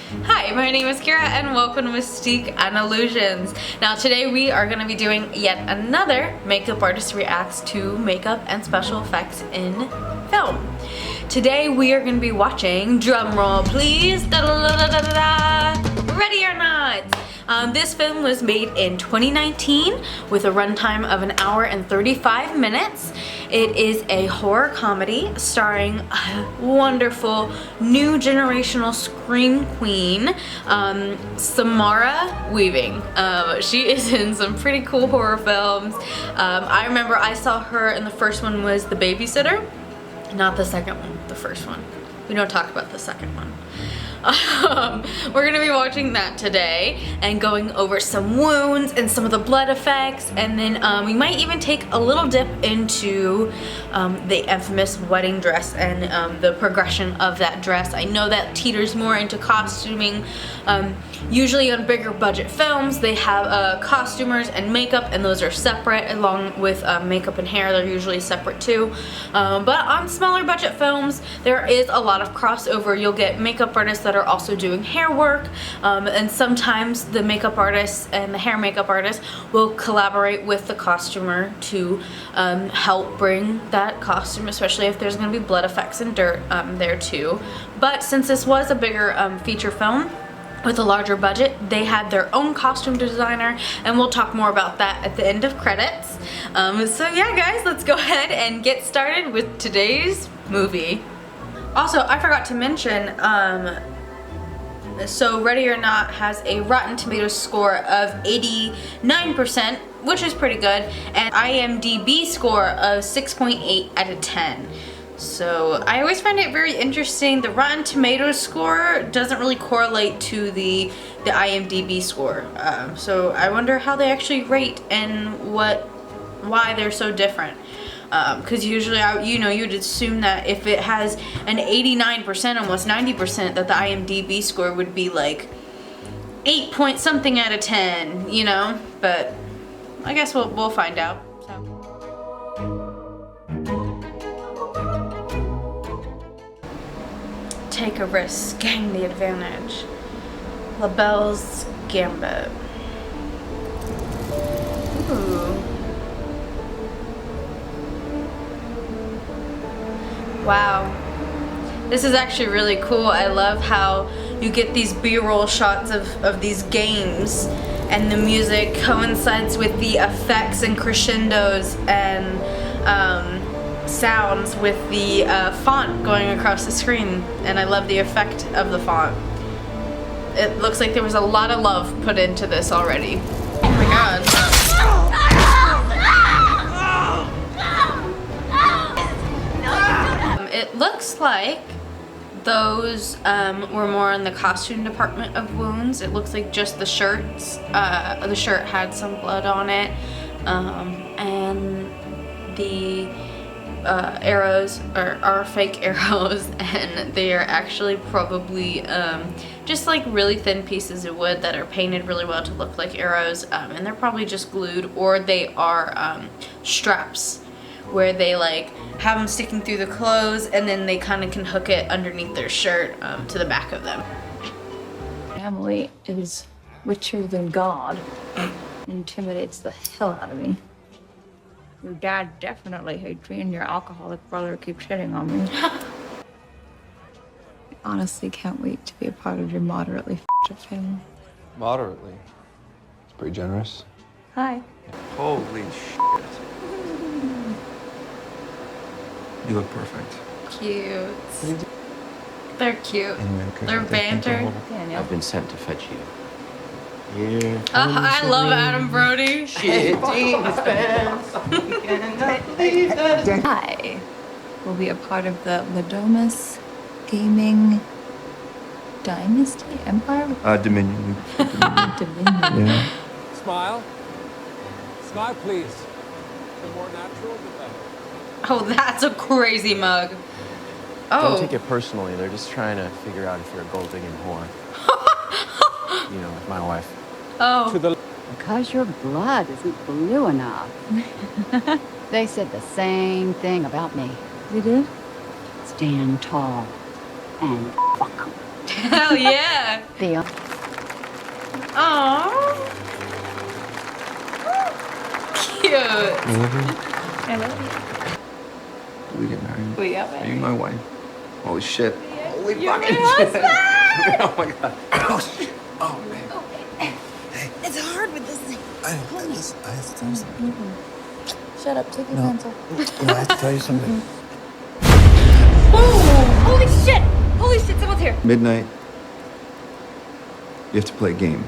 Hi, my name is Kira and welcome to Mystique and Illusions. Now today we are going to be doing yet another makeup artist reacts to makeup and special effects in film. Today we are going to be watching, drumroll please, Ready or Not! This film was made in 2019 with a runtime of 1 hour and 35 minutes. It is a horror comedy starring a wonderful new generational scream queen, Samara Weaving. She is in some pretty cool horror films. I remember I saw her in the first one was The Babysitter, not the second one, the first one. We don't talk about the second one. We're gonna be watching that today and going over some wounds and some of the blood effects, and then we might even take a little dip into the infamous wedding dress and the progression of that dress. I know that teeters more into costuming. Usually on bigger budget films they have costumers and makeup, and those are separate, along with makeup and hair. They're usually separate too. But on smaller budget films there is a lot of crossover. You'll get makeup artists that are also doing hair work, and sometimes the makeup artists and the hair makeup artist will collaborate with the costumer to help bring that costume, especially if there's going to be blood effects and dirt there too. But since this was a bigger feature film with a larger budget, they had their own costume designer, and we'll talk more about that at the end of credits. So yeah guys, let's go ahead and get started with today's movie. Also, I forgot to mention, so Ready or Not has a Rotten Tomatoes score of 89%, which is pretty good, and IMDb score of 6.8 out of 10. So I always find it very interesting. The Rotten Tomatoes score doesn't really correlate to the IMDb score. So I wonder how they actually rate and why they're so different. Because usually, you'd assume that if it has an 89%, almost 90%, that the IMDb score would be like 8 point something out of 10, you know? But I guess we'll find out. Take a risk, gain the advantage. LaBelle's Gambit. Ooh. Wow. This is actually really cool. I love how you get these B-roll shots of these games, and the music coincides with the effects and crescendos and sounds with the font going across the screen, and I love the effect of the font. It looks like there was a lot of love put into this already. Oh my god. It looks like those were more in the costume department of wounds. It looks like just the shirts. The shirt had some blood on it, and the arrows are fake arrows, and they are actually probably just like really thin pieces of wood that are painted really well to look like arrows, and they're probably just glued, or they are straps where they like have them sticking through the clothes, and then they kind of can hook it underneath their shirt to the back of them. Family is richer than God and intimidates the hell out of me. Your dad definitely hates me, and your alcoholic brother keeps hitting on me. I honestly can't wait to be a part of your moderately f***ed up family. Moderately? It's pretty generous. Hi. Holy shit. You look perfect. Cute. They're cute. Their banter. Daniel. I've been sent to fetch you. Here I love Adam Brody. I will be a part of the Ladomus Gaming Dynasty Empire. Dominion. Dominion. Yeah. Smile. Smile, please. The more natural, the better. Oh, that's a crazy mug. Oh. Don't take it personally. They're just trying to figure out if you're a gold digging whore. You know, like my wife. Oh. To the Because your blood isn't blue enough. They said the same thing about me. You did? Stand tall and fuck 'em. Hell yeah. The Aww. Cute. I love you. I love you. Do we get married? We got Are married. you my wife? Holy shit. Holy You're fucking my shit. Oh my god. Oh shit. Oh man. It's hard with this thing. I have to tell you something. Shut up, take your pencil. No, I have to tell you something. Holy shit! Holy shit, someone's here. Midnight. You have to play a game.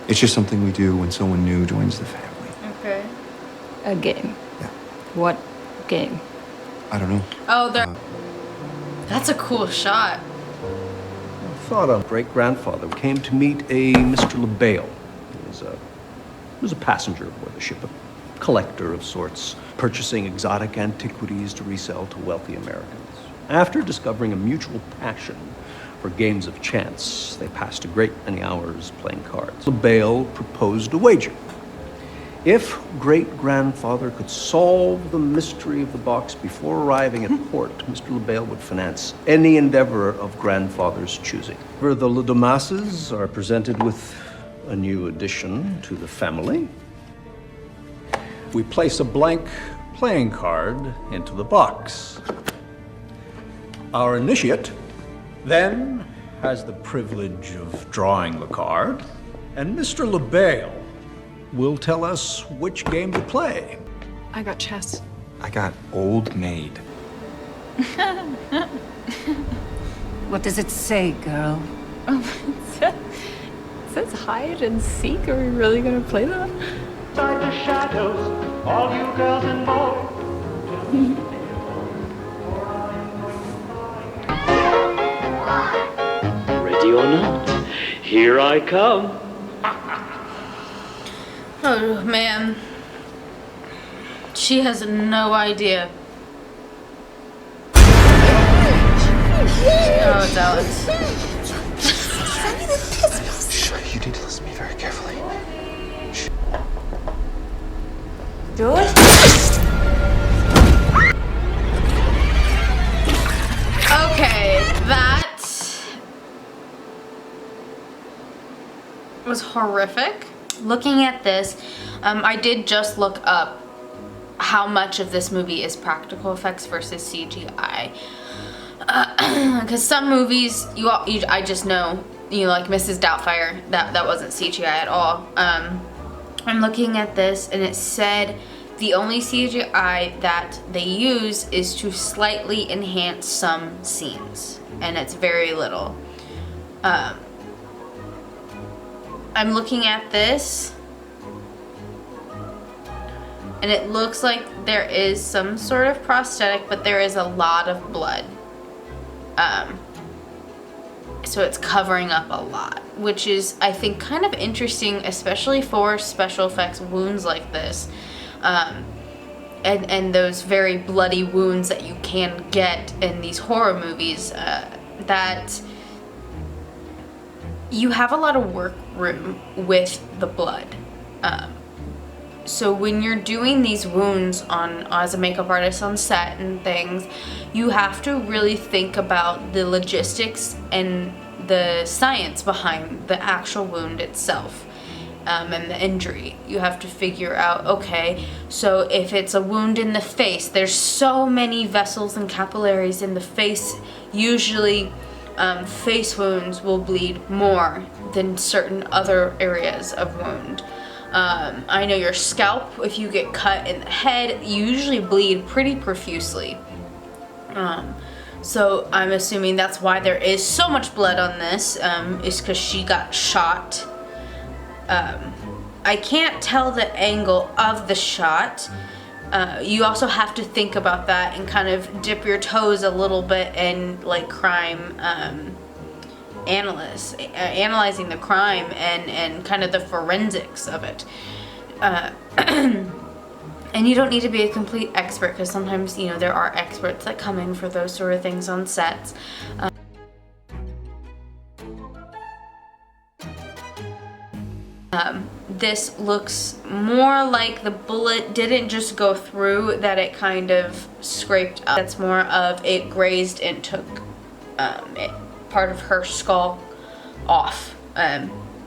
It's just something we do when someone new joins the family. Okay. A game. Yeah. What game? I don't know. Oh, there. That's a cool shot. I thought a great-grandfather came to meet a Mr. LaBelle. He was a passenger aboard the ship, a collector of sorts, purchasing exotic antiquities to resell to wealthy Americans. After discovering a mutual passion for games of chance, they passed a great many hours playing cards. LaBelle proposed a wager. If great-grandfather could solve the mystery of the box before arriving at port, Mr. LaBelle would finance any endeavor of grandfather's choosing. The Ladomases are presented with a new addition to the family. We place a blank playing card into the box. Our initiate then has the privilege of drawing the card, and Mr. LaBelle will tell us which game to play. I got chess. I got old maid. What does it say, girl? It says hide and seek. Are we really gonna play that? Inside the shadows, all you girls and boys. Ready or not, here I come. Oh man. She has no idea. Oh, it's Alex. Shh, you need to listen to me very carefully. George? Okay, that was horrific. Looking at this, I did just look up how much of this movie is practical effects versus CGI. Because some movies, I just know, like Mrs. Doubtfire, that wasn't CGI at all. I'm looking at this and it said the only CGI that they use is to slightly enhance some scenes, and it's very little. I'm looking at this and it looks like there is some sort of prosthetic, but there is a lot of blood. So it's covering up a lot, which is, I think, kind of interesting, especially for special effects wounds like this. And those very bloody wounds that you can get in these horror movies, that you have a lot of work room with the blood. So when you're doing these wounds as a makeup artist on set and things, you have to really think about the logistics and the science behind the actual wound itself. And the injury. You have to figure out, okay, so if it's a wound in the face, there's so many vessels and capillaries in the face. Usually face wounds will bleed more than certain other areas of wound. I know your scalp, if you get cut in the head, you usually bleed pretty profusely. So I'm assuming that's why there is so much blood on this, is because she got shot. I can't tell the angle of the shot. You also have to think about that and kind of dip your toes a little bit in like crime analyzing the crime and kind of the forensics of it. And you don't need to be a complete expert, because sometimes, there are experts that come in for those sort of things on sets. This looks more like the bullet didn't just go through, that it kind of scraped up. That's more of it grazed and took part of her skull off,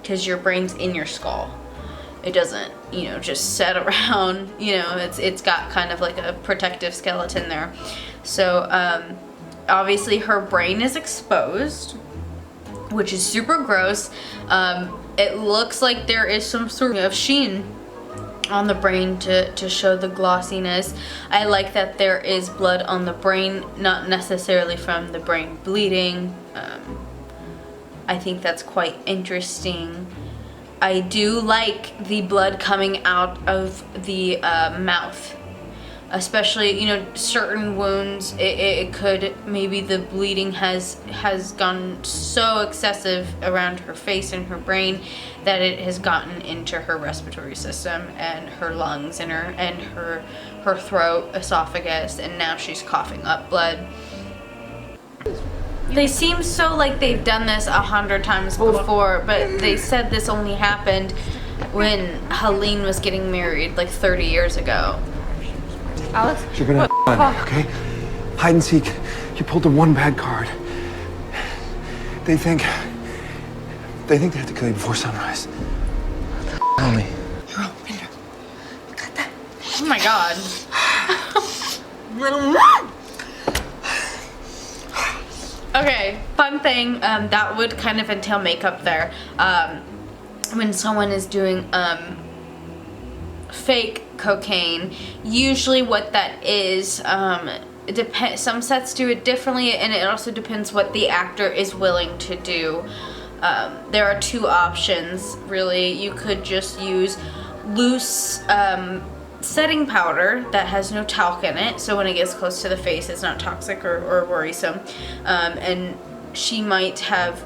because your brain's in your skull. It doesn't, you know, just sit around, you know, it's got kind of like a protective skeleton there. So obviously her brain is exposed, which is super gross. It looks like there is some sort of sheen on the brain to show the glossiness. I like that there is blood on the brain, not necessarily from the brain bleeding. I think that's quite interesting. I do like the blood coming out of the mouth, especially, you know, certain wounds. It could, maybe the bleeding has gone so excessive around her face and her brain that it has gotten into her respiratory system and her lungs and her throat, esophagus, and now she's coughing up blood. They seem so like they've done this 100 times before, but they said this only happened when Helene was getting married like 30 years ago. Alex? You're gonna have fun, okay? Hide and seek. You pulled the one bad card. They think they have to kill you before sunrise. Only. Oh my god. Okay, fun thing, that would kind of entail makeup there. When someone is doing fake cocaine, usually what that is, it depends. Some sets do it differently, and it also depends what the actor is willing to do. There are two options, really. You could just use loose setting powder that has no talc in it, so when it gets close to the face it's not toxic or worrisome. And she might have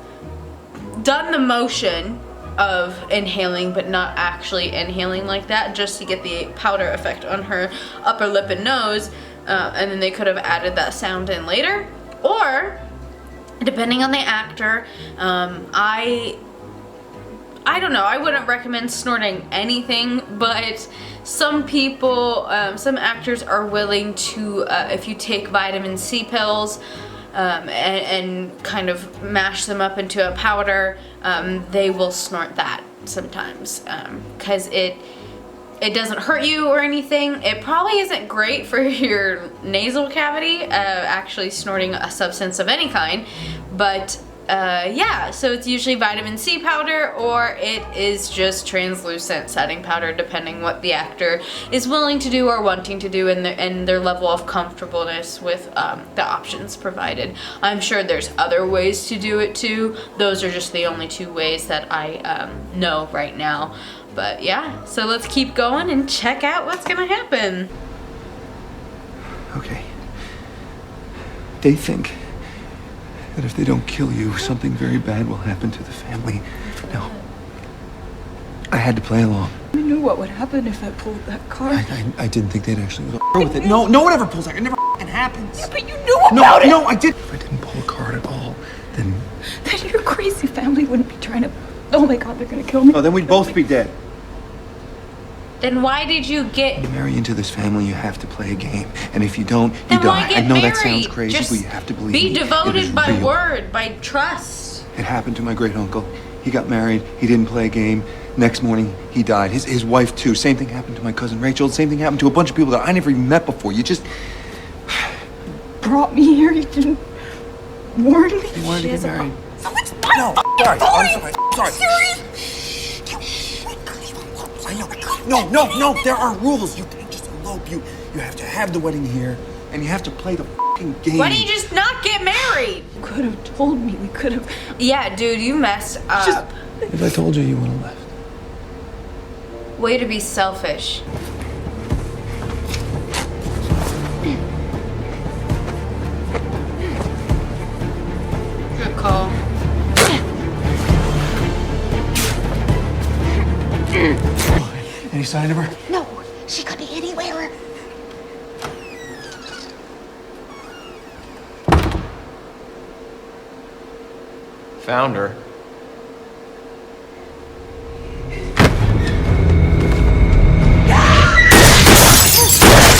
done the motion of inhaling but not actually inhaling like that, just to get the powder effect on her upper lip and nose, and then they could have added that sound in later. Or depending on the actor, I don't know, I wouldn't recommend snorting anything, but some people, some actors are willing to, if you take vitamin C pills and kind of mash them up into a powder, they will snort that sometimes, because it doesn't hurt you or anything. It probably isn't great for your nasal cavity, actually snorting a substance of any kind, but yeah, so it's usually vitamin C powder, or it is just translucent setting powder, depending what the actor is willing to do or wanting to do, and their level of comfortableness with the options provided. I'm sure there's other ways to do it too. Those are just the only two ways that I know right now. But yeah, so let's keep going and check out what's gonna happen. Okay. They think that if they don't kill you, something very bad will happen to the family. No. I had to play along. I knew what would happen if I pulled that card. I didn't think they'd actually go with it. No one ever pulls that. It never happens. Yeah, but you knew about it! No, I did. If I didn't pull a card at all, then Your crazy family wouldn't be trying to... Oh my god, they're gonna kill me. no, then we'd both be dead. Then why did you get... When you marry into this family, you have to play a game. And if you don't, you Then why die. get I know married? that sounds crazy, Just but you have to believe be me. It is devoted by real. word, by trust. It happened to my great uncle. He got married. He didn't play a game. Next morning, he died. His wife, too. Same thing happened to my cousin Rachel. Same thing happened to a bunch of people that I never even met before. You just... Brought me here, you didn't warn me. You wanted to get married. No, sorry. I'm sorry. I know. No. There are rules. You can't just elope. You have to have the wedding here, And you have to play the fucking game. Why don't you just not get married? You could have told me. We could have... Yeah, dude, you messed up. If I told you, you would have left. Way to be selfish. Good call. Any sign of her? No, she could be anywhere. Found her.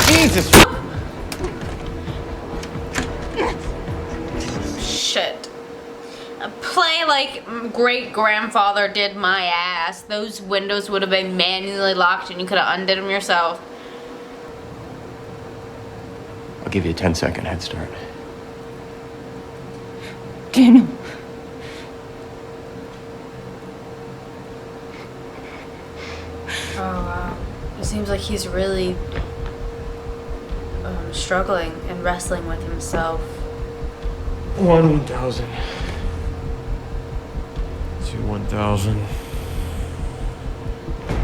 Jesus! Shit. like great-grandfather did my ass, those windows would have been manually locked and you could have undid them yourself. I'll give you a 10-second head start. Daniel. Oh wow. It seems like he's really struggling and wrestling with himself. 1,000. 2, 1,000.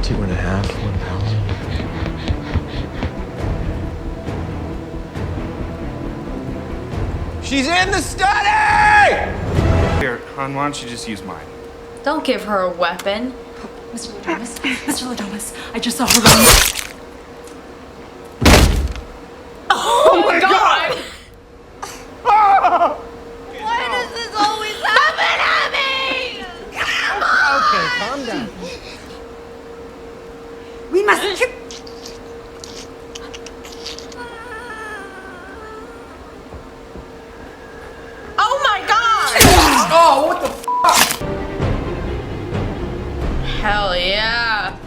2.5, 1,000. She's in the study! Here, hon, why don't you just use mine? Don't give her a weapon. Mr. Ladonis, Mr. Ladonis, I just saw her run. Oh my god! Why does this always happen to me? Okay, calm down. We must keep. Oh my god! Oh, what the Hell yeah.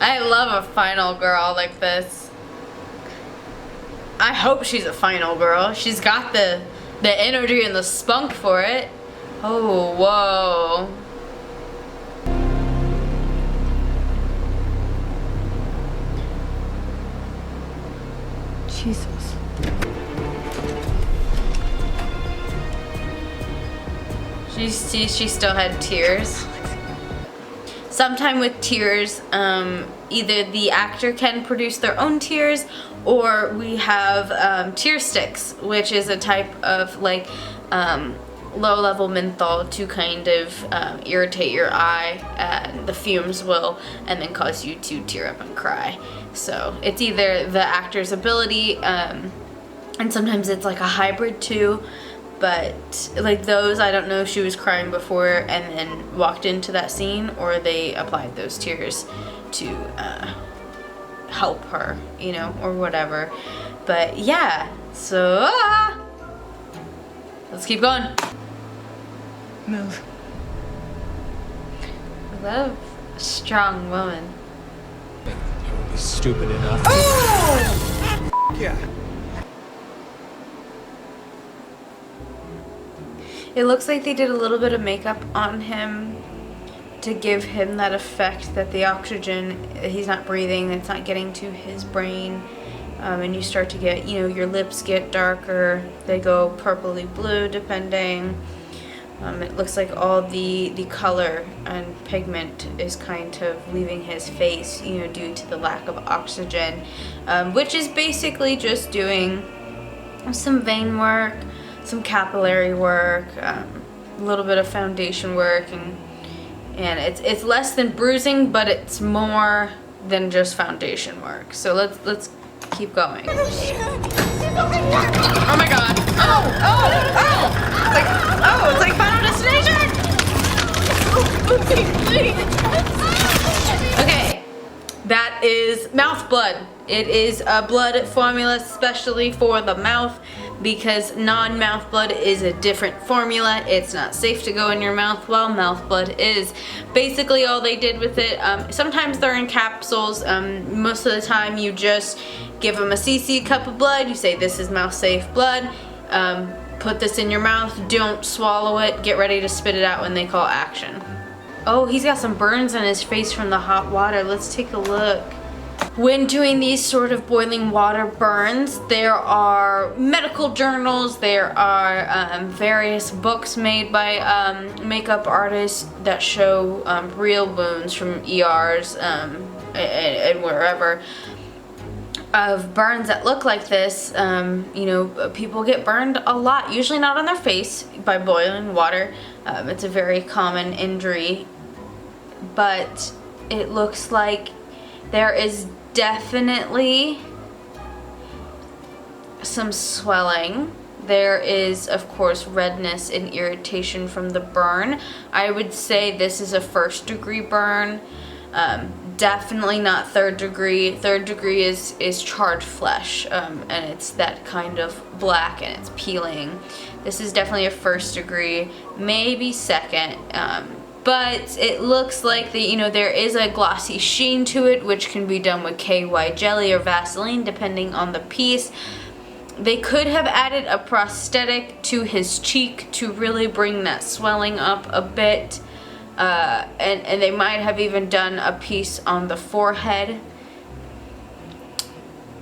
I love a final girl like this. I hope she's a final girl. She's got the energy and the spunk for it. Oh, whoa. Jesus. She still had tears. Sometime with tears, either the actor can produce their own tears, or we have tear sticks, which is a type of like low-level menthol to kind of irritate your eye, and the fumes will and then cause you to tear up and cry. So it's either the actor's ability, and sometimes it's like a hybrid too. But like those, I don't know if she was crying before and then walked into that scene, or they applied those tears to help her, you know, or whatever. But yeah, so let's keep going. Move. I love a strong woman. You would be stupid enough. Yeah. It looks like they did a little bit of makeup on him to give him that effect that the oxygen, he's not breathing, it's not getting to his brain. And you start to get, you know, your lips get darker, they go purpley blue depending. It looks like all the color and pigment is kind of leaving his face, you know, due to the lack of oxygen, which is basically just doing some vein work, some capillary work, a little bit of foundation work, and it's less than bruising, but it's more than just foundation work. So let's keep going. Oh my god! It's like Final Destination! Okay, that is mouth blood. It is a blood formula specially for the mouth, because non-mouth blood is a different formula. It's not safe to go in your mouth, while mouth blood is. Basically all they did with it, sometimes they're in capsules, most of the time you just give them a cc cup of blood, you say this is mouth safe blood, put this in your mouth, don't swallow it, get ready to spit it out when they call action. Oh, he's got some burns on his face from the hot water. Let's take a look. When doing these sort of boiling water burns, there are medical journals, there are various books made by makeup artists that show real wounds from ERs and wherever of burns that look like this. You know, people get burned a lot, usually not on their face, by boiling water. It's a very common injury, but it looks like there is definitely some swelling. There is, of course, redness and irritation from the burn. I would say this is a 1st-degree burn. Definitely not 3rd degree. 3rd degree is charred flesh, and it's that kind of black and it's peeling. This is definitely a first degree, maybe second. But it looks like there is a glossy sheen to it, which can be done with KY jelly or Vaseline depending on the piece. They could have added a prosthetic to his cheek to really bring that swelling up a bit. And they might have even done a piece on the forehead.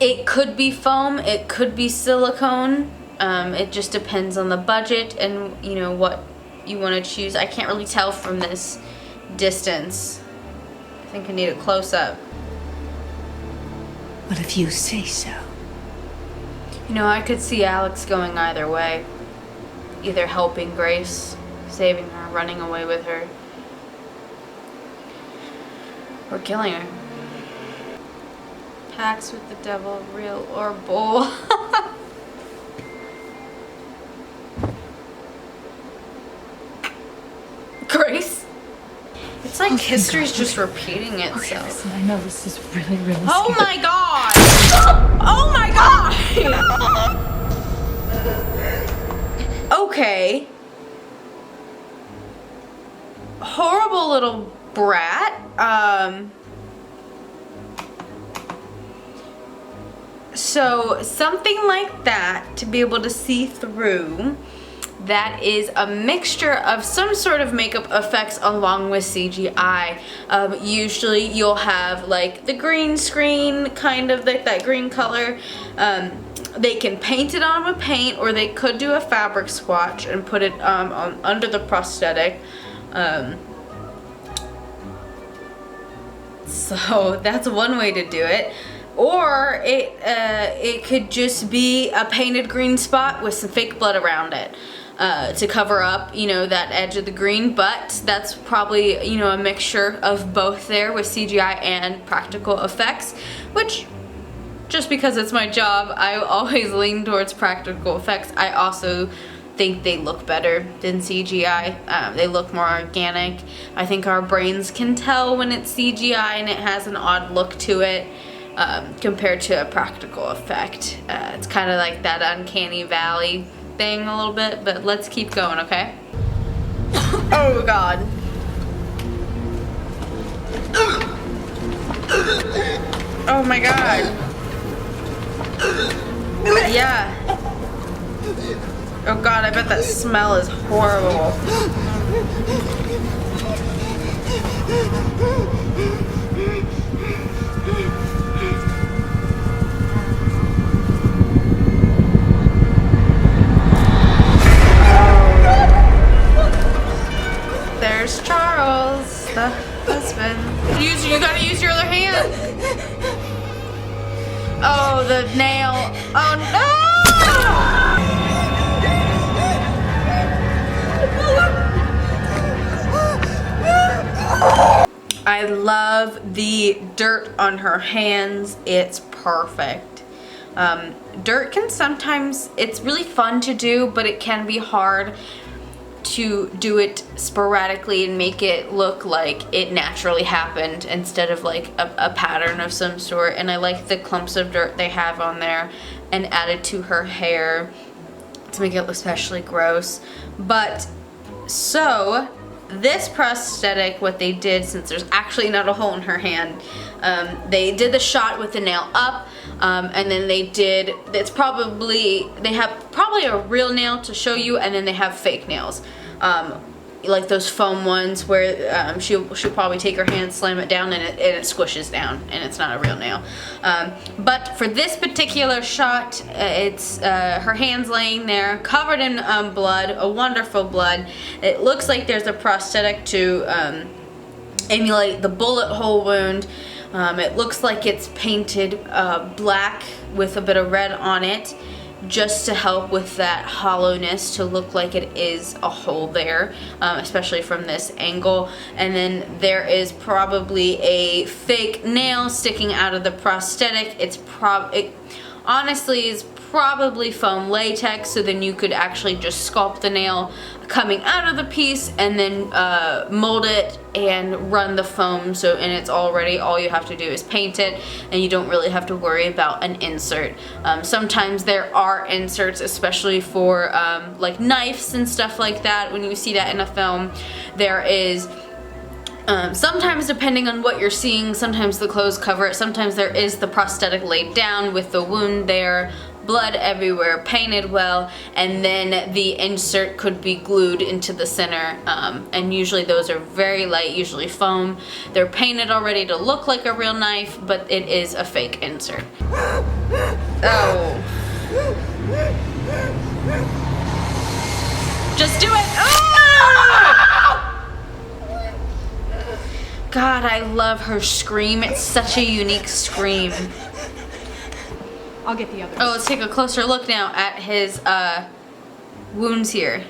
It could be foam, it could be silicone. It just depends on the budget and what you want to choose. I can't really tell from this distance. I think I need a close-up. Well, if you say so. I could see Alex going either way. Either helping Grace, saving her, running away with her, or killing her. Pacts with the devil, real or bull. Grace? It's like history's just repeating itself. Okay, listen, I know this is really, really Oh scary. my god! Oh my god! Okay. Horrible little brat. So something like that, to be able to see through, that is a mixture of some sort of makeup effects along with CGI. Usually you'll have like the green screen, kind of that green color. They can paint it on with paint, or they could do a fabric swatch and put it under the prosthetic. So that's one way to do it. Or it could just be a painted green spot with some fake blood around it to cover up, that edge of the green. But that's probably, a mixture of both there with CGI and practical effects, which, just because it's my job, I always lean towards practical effects. I also think they look better than CGI. They look more organic. I think our brains can tell when it's CGI and it has an odd look to it. Compared to a practical effect. It's kind of like that uncanny valley thing a little bit, but let's keep going, okay? Oh god. Oh my god. Yeah. Oh god, I bet that smell is horrible. There's Charles, the husband. You gotta use your other hand. Oh, the nail. Oh no! I love the dirt on her hands. It's perfect. Dirt can sometimes, it's really fun to do, but it can be hard to do it sporadically and make it look like it naturally happened instead of like a pattern of some sort. And I like the clumps of dirt they have on there and added to her hair to make it look especially gross. But so this prosthetic, what they did, since there's actually not a hole in her hand, they did the shot with the nail up, and then they have probably a real nail to show you, and then they have fake nails, like those foam ones where she'll probably take her hand, slam it down, and it squishes down, and it's not a real nail. But for this particular shot, it's her hands laying there, covered in blood, a wonderful blood. It looks like there's a prosthetic to emulate the bullet hole wound. It looks like it's painted black with a bit of red on it, just to help with that hollowness, to look like it is a hole there, especially from this angle. And then there is probably a fake nail sticking out of the prosthetic. It honestly is probably foam latex, so then you could actually just sculpt the nail coming out of the piece and then mold it and run the foam, so and it's all ready. All you have to do is paint it, and you don't really have to worry about an insert. Sometimes there are inserts, especially for like knives and stuff like that. When you see that in a film, there is sometimes, depending on what you're seeing, sometimes the clothes cover it, sometimes there is the prosthetic laid down with the wound there, blood everywhere, painted well, and then the insert could be glued into the center, and usually those are very light, usually foam. They're painted already to look like a real knife, but it is a fake insert. Oh. Just do it! Oh! God, I love her scream. It's such a unique scream. I'll get the others. Oh, let's take a closer look now at his wounds here.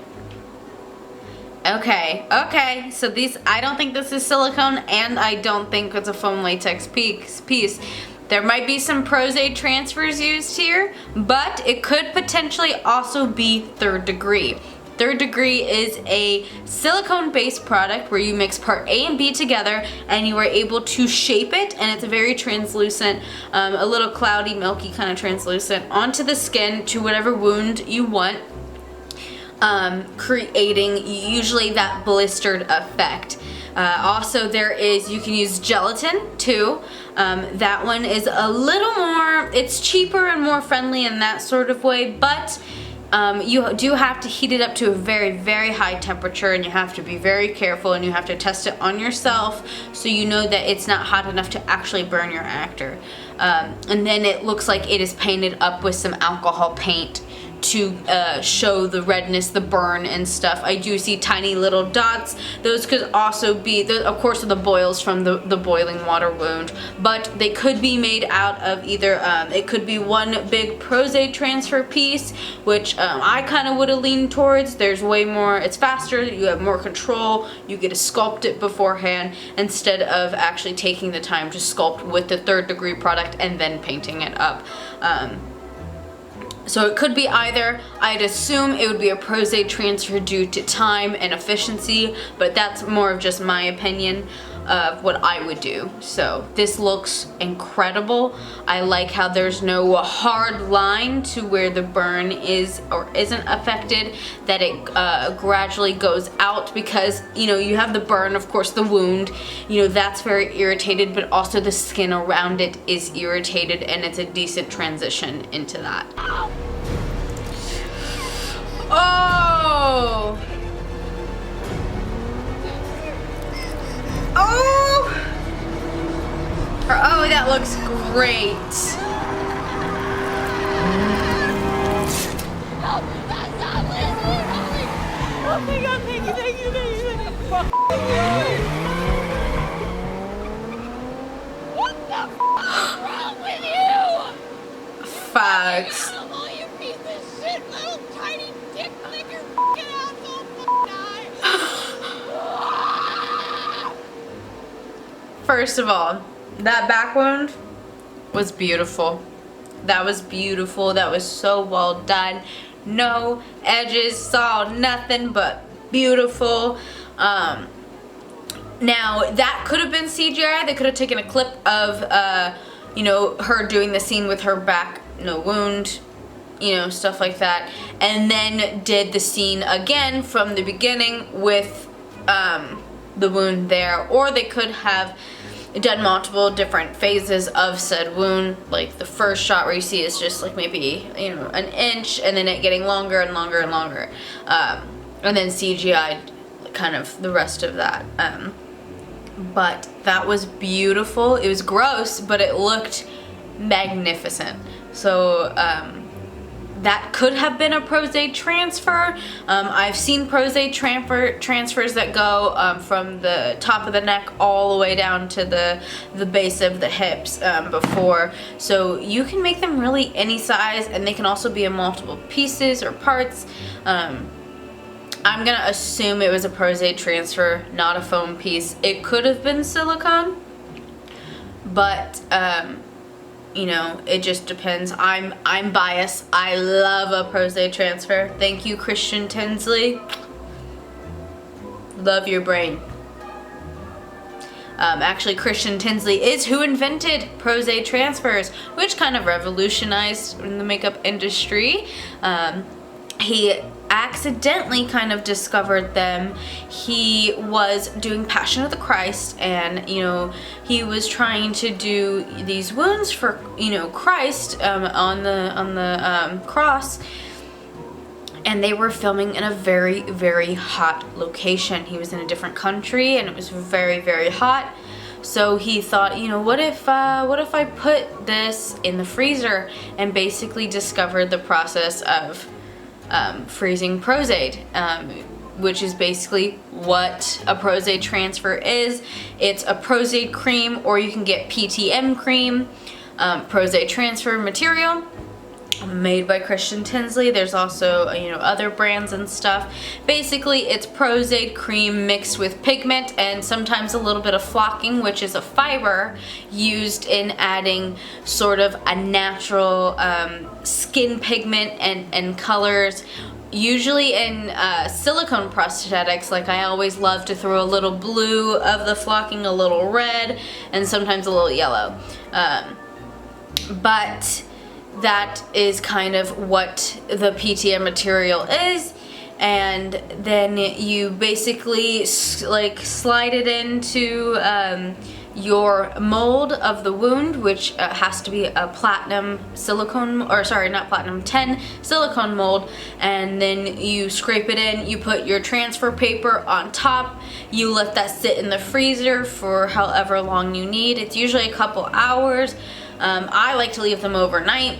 Okay, so these, I don't think this is silicone, and I don't think it's a foam latex piece. There might be some Prosade transfers used here, but it could potentially also be third degree. Third degree is a silicone-based product where you mix part A and B together and you are able to shape it, and it's very translucent, a little cloudy, milky kind of translucent, onto the skin to whatever wound you want, creating usually that blistered effect. Also, there is, you can use gelatin too. That one is a little more, it's cheaper and more friendly in that sort of way, but you do have to heat it up to a very, very high temperature, and you have to be very careful, and you have to test it on yourself so you know that it's not hot enough to actually burn your actor. And then it looks like it is painted up with some alcohol paint to show the redness, the burn and stuff. I do see tiny little dots. Those could also be, of course, the boils from the boiling water wound, but they could be made out of either, it could be one big Prosade transfer piece, which I kind of would have leaned towards. There's way more, it's faster, you have more control, you get to sculpt it beforehand instead of actually taking the time to sculpt with the third degree product and then painting it up. So it could be either. I'd assume it would be a Prosade transfer due to time and efficiency, but that's more of just my opinion of what I would do. So this looks incredible. I like how there's no hard line to where the burn is or isn't affected, that it gradually goes out, because you know you have the burn, of course the wound, you know, that's very irritated, but also the skin around it is irritated, and it's a decent transition into that. Oh! Oh! Oh, that looks great. Oh my God, thank you. What the f is wrong with you? Facts. Animal, you piece of shit, little tiny dick, lick your f***ing asshole, die. First of all, that back wound was beautiful. That was beautiful. That was so well done. No edges, saw nothing but beautiful. Now that could have been CGI. They could have taken a clip of, you know, her doing the scene with her back, wound, you know, stuff like that, and then did the scene again from the beginning with the wound there, or they could have done multiple different phases of said wound, like the first shot where you see it's just like maybe, you know, an inch, and then it getting longer and longer and longer, and then CGI'd kind of the rest of that. But that was beautiful. It was gross, but it looked magnificent. So that could have been a Prosade transfer. I've seen Prosade transfers that go from the top of the neck all the way down to the base of the hips before. So you can make them really any size, and they can also be in multiple pieces or parts. I'm gonna assume it was a Prosade transfer, not a foam piece. It could have been silicone, but you know, it just depends. I'm biased. I love a Prosade transfer. Thank you, Christian Tinsley. Love your brain. Actually, Christian Tinsley is who invented Prosade transfers, which kind of revolutionized in the makeup industry. He accidentally kind of discovered them. He was doing Passion of the Christ, and you know, he was trying to do these wounds for, you know, Christ on the cross, and they were filming in a very, very hot location. He was in a different country and it was very, very hot. So he thought, you know, what if I put this in the freezer, and basically discovered the process of freezing Prosade, which is basically what a Prosade transfer is. It's a Prosade cream, or you can get PTM cream, Prosade transfer material made by Christian Tinsley. There's also, you know, other brands and stuff. Basically, it's Prosade cream mixed with pigment and sometimes a little bit of flocking, which is a fiber used in adding sort of a natural skin pigment and colors. Usually in silicone prosthetics, like I always love to throw a little blue of the flocking, a little red, and sometimes a little yellow. But that is kind of what the PTM material is, and then you basically like slide it into your mold of the wound, which has to be a platinum silicone, or sorry, not platinum, 10 silicone mold, and then you scrape it in, you put your transfer paper on top, you let that sit in the freezer for however long you need. It's usually a couple hours. I like to leave them overnight,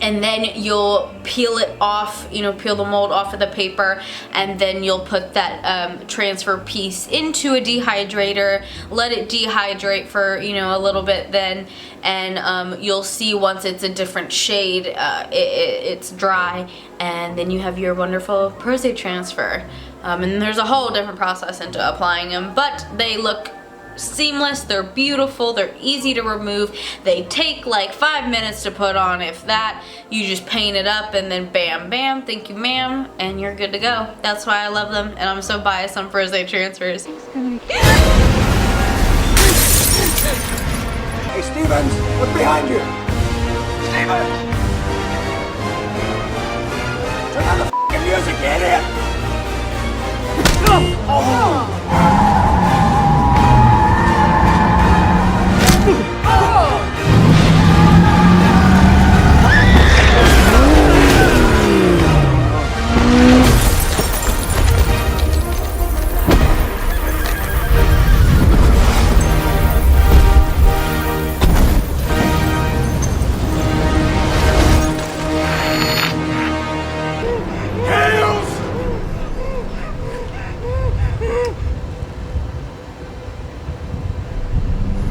and then you'll peel it off, you know, peel the mold off of the paper, and then you'll put that transfer piece into a dehydrator, let it dehydrate for, you know, a little bit then, and you'll see once it's a different shade, it's dry, and then you have your wonderful Prosade transfer. And there's a whole different process into applying them, but they look seamless, they're beautiful, they're easy to remove, they take like 5 minutes to put on, if that. You just paint it up and then bam bam, thank you ma'am, and you're good to go. That's why I love them, and I'm so biased on Prosade transfers. Hey Stevens, look behind you! Stevens! Turn on the f***ing music, you idiot! Oh.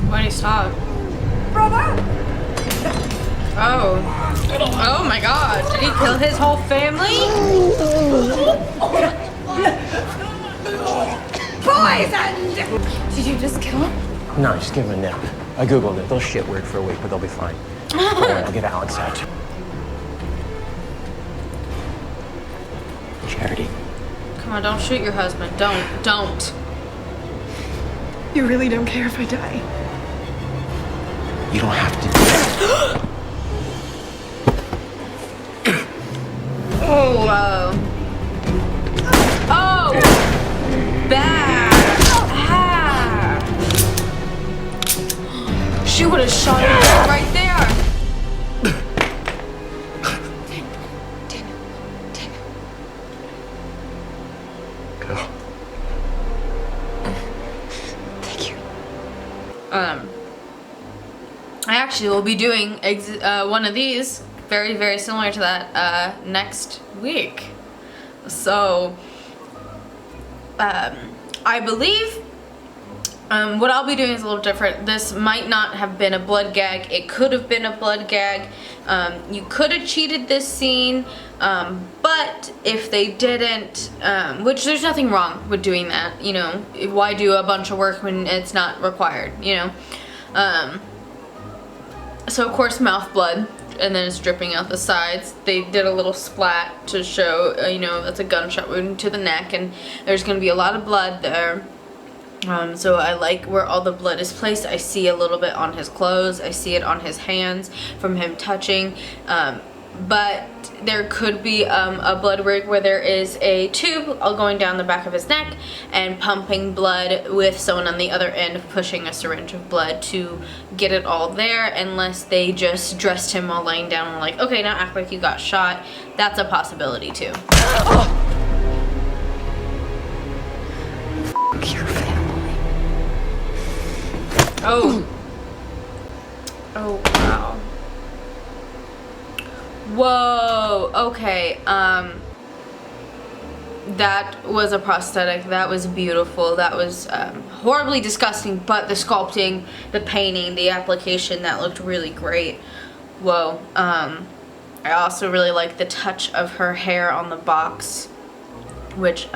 Why did he stop? Brother! Oh my god, did he kill his whole family? Poisoned! Did you just kill him? No, just give him a nip. I googled it. They'll shit weird for a week, but they'll be fine. Don't worry, I'll get Alex out. Charity. Come on, don't shoot your husband. Don't. You really don't care if I die? You don't have to. Oh, bad. She would have shot him dead right there. Go. Thank you. I actually will be doing one of these, very, very similar to that, next week. So, I believe what I'll be doing is a little different. This might not have been a blood gag. It could have been a blood gag. You could have cheated this scene, but if they didn't, which there's nothing wrong with doing that, you know. Why do a bunch of work when it's not required, you know? So of course mouth blood, and then it's dripping out the sides. They did a little splat to show, you know, that's a gunshot wound to the neck, and there's going to be a lot of blood there. So I like where all the blood is placed. I see a little bit on his clothes. I see it on his hands from him touching. But there could be a blood rig where there is a tube going down the back of his neck and pumping blood with someone on the other end pushing a syringe of blood to get it all there, unless they just dressed him while laying down and were like, okay, now act like you got shot. That's a possibility too. Fuck your family. Oh. Oh, wow. Whoa, okay, that was a prosthetic. That was beautiful. That was horribly disgusting, but the sculpting, the painting, the application, that looked really great. Whoa. I also really like the touch of her hair on the box, which,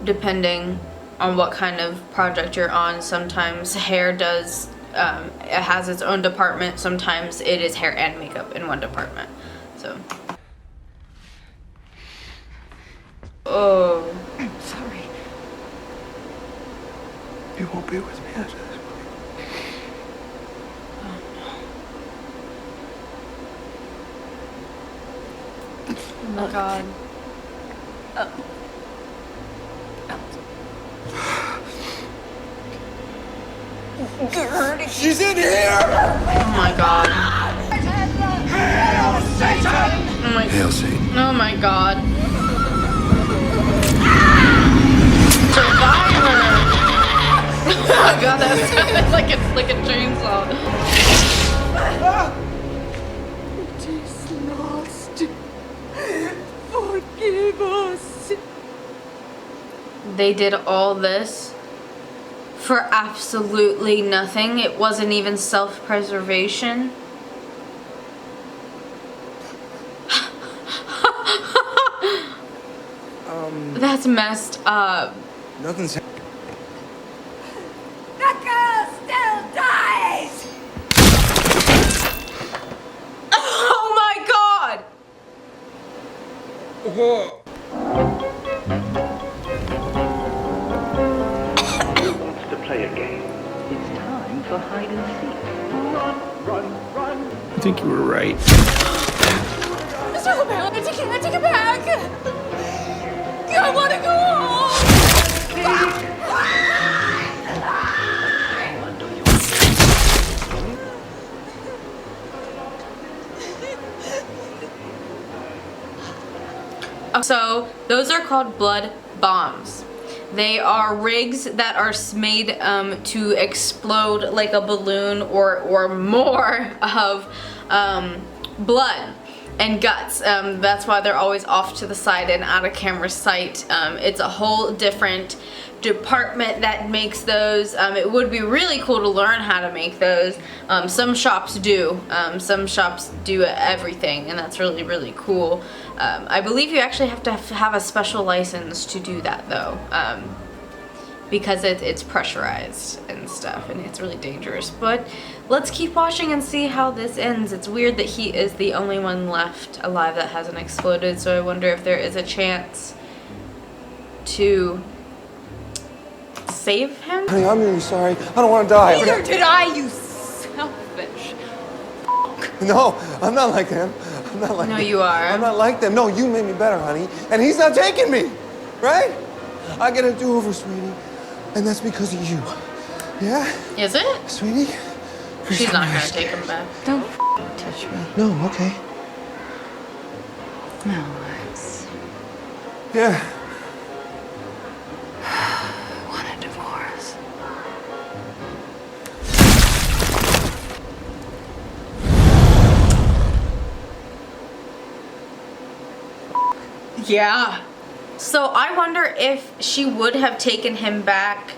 depending on what kind of project you're on, sometimes hair does it has its own department. Sometimes it is hair and makeup in one department. So. Oh. I'm sorry. You won't be with me after this. Oh my God. She's in here! Oh my God. Hail Satan! Oh my, Hail Satan. oh my God. Survivor! Oh my God, that sounded like a chainsaw. It is lost. Forgive us. They did all this for absolutely nothing. It wasn't even self-preservation. That's messed up. Nothing's The girl still dies. Oh my God! Wants to play a game. It's time for hide and seek. Run. I think you were right. Mr. Lebel, I take it back. I want to go home. So those are called blood bombs. They are rigs that are made to explode like a balloon or more of blood and guts. That's why they're always off to the side and out of camera sight. It's a whole different department that makes those. It would be really cool to learn how to make those. Some shops do. Some shops do everything, and that's really, really cool. I believe you actually have to have a special license to do that though, because it's pressurized and stuff, and it's really dangerous. But let's keep watching and see how this ends. It's weird that he is the only one left alive that hasn't exploded, so I wonder if there is a chance to save him? Honey, I'm really sorry. I don't want to die. Neither did I, you selfish. No, I'm not like them. I'm not like No, them. you are. I'm not like them. No, you made me better, honey. And he's not taking me, right? I get a do-over, sweetie. And that's because of you. Yeah? Is it? Sweetie? She's not gonna take him back. Don't touch me. No, okay. Alex. Yeah. Want a divorce? Yeah. So I wonder if she would have taken him back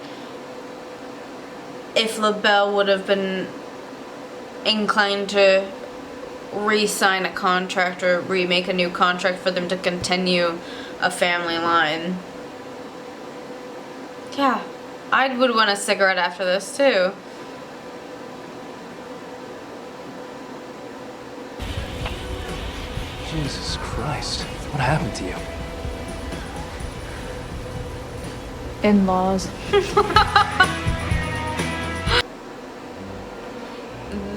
if LaBelle would have been inclined to re-sign a contract or remake a new contract for them to continue a family line. Yeah, I would want a cigarette after this too. Jesus Christ. What happened to you? In-laws.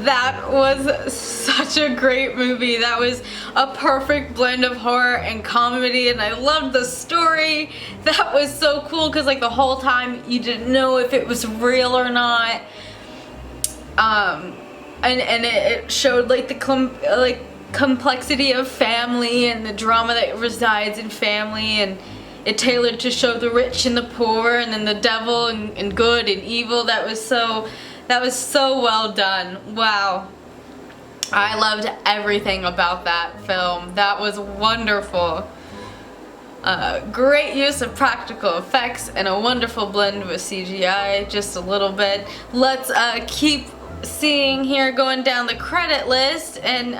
That was such a great movie. That was a perfect blend of horror and comedy, and I loved the story. That was so cool because like the whole time you didn't know if it was real or not. And it showed like the complexity of family and the drama that resides in family, and it tailored to show the rich and the poor, and then the devil and good and evil. That was so well done. Wow. I loved everything about that film. That was wonderful. Great use of practical effects and a wonderful blend with CGI, just a little bit. Let's keep seeing here, going down the credit list, and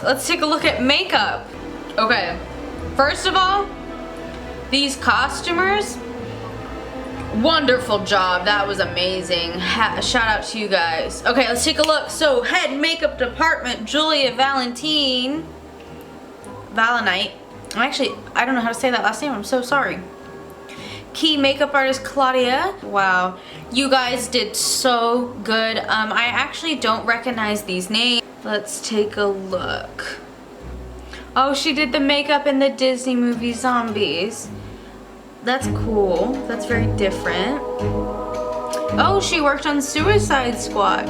let's take a look at makeup. Okay, first of all, these costumers, wonderful job. That was amazing. Shout out to you guys. Okay, let's take a look. So, head makeup department, Julia Valentinite. I don't know how to say that last name. I'm so sorry. Key makeup artist, Claudia. Wow, you guys did so good. I actually don't recognize these names. Let's take a look. Oh, she did the makeup in the Disney movie Zombies. That's cool. That's very different. Oh, she worked on Suicide Squad.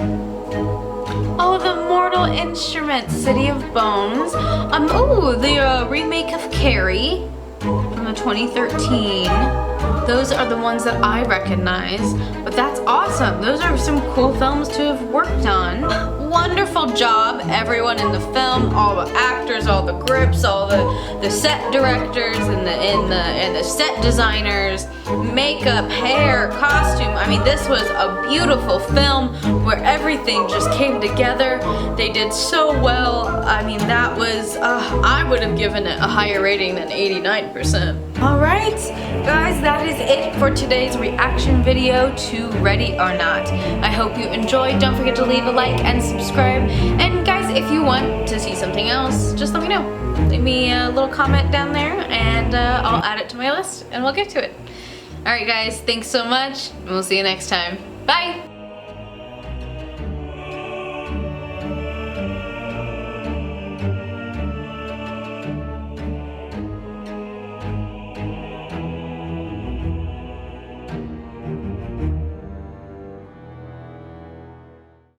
Oh, the Mortal Instruments, City of Bones. Oh, the remake of Carrie from the 2013. Those are the ones that I recognize, but that's awesome. Those are some cool films to have worked on. Wonderful job, everyone in the film, all the actors, all the grips, all the set directors and the set designers, makeup, hair, costume. I mean, this was a beautiful film where everything just came together. They did so well. I mean, that was, I would have given it a higher rating than 89%. All right, guys, that is it for today's reaction video to Ready or Not. I hope you enjoyed. Don't forget to leave a like and subscribe. And guys, if you want to see something else, just let me know. Leave me a little comment down there and I'll add it to my list and we'll get to it. All right, guys, thanks so much. And we'll see you next time. Bye.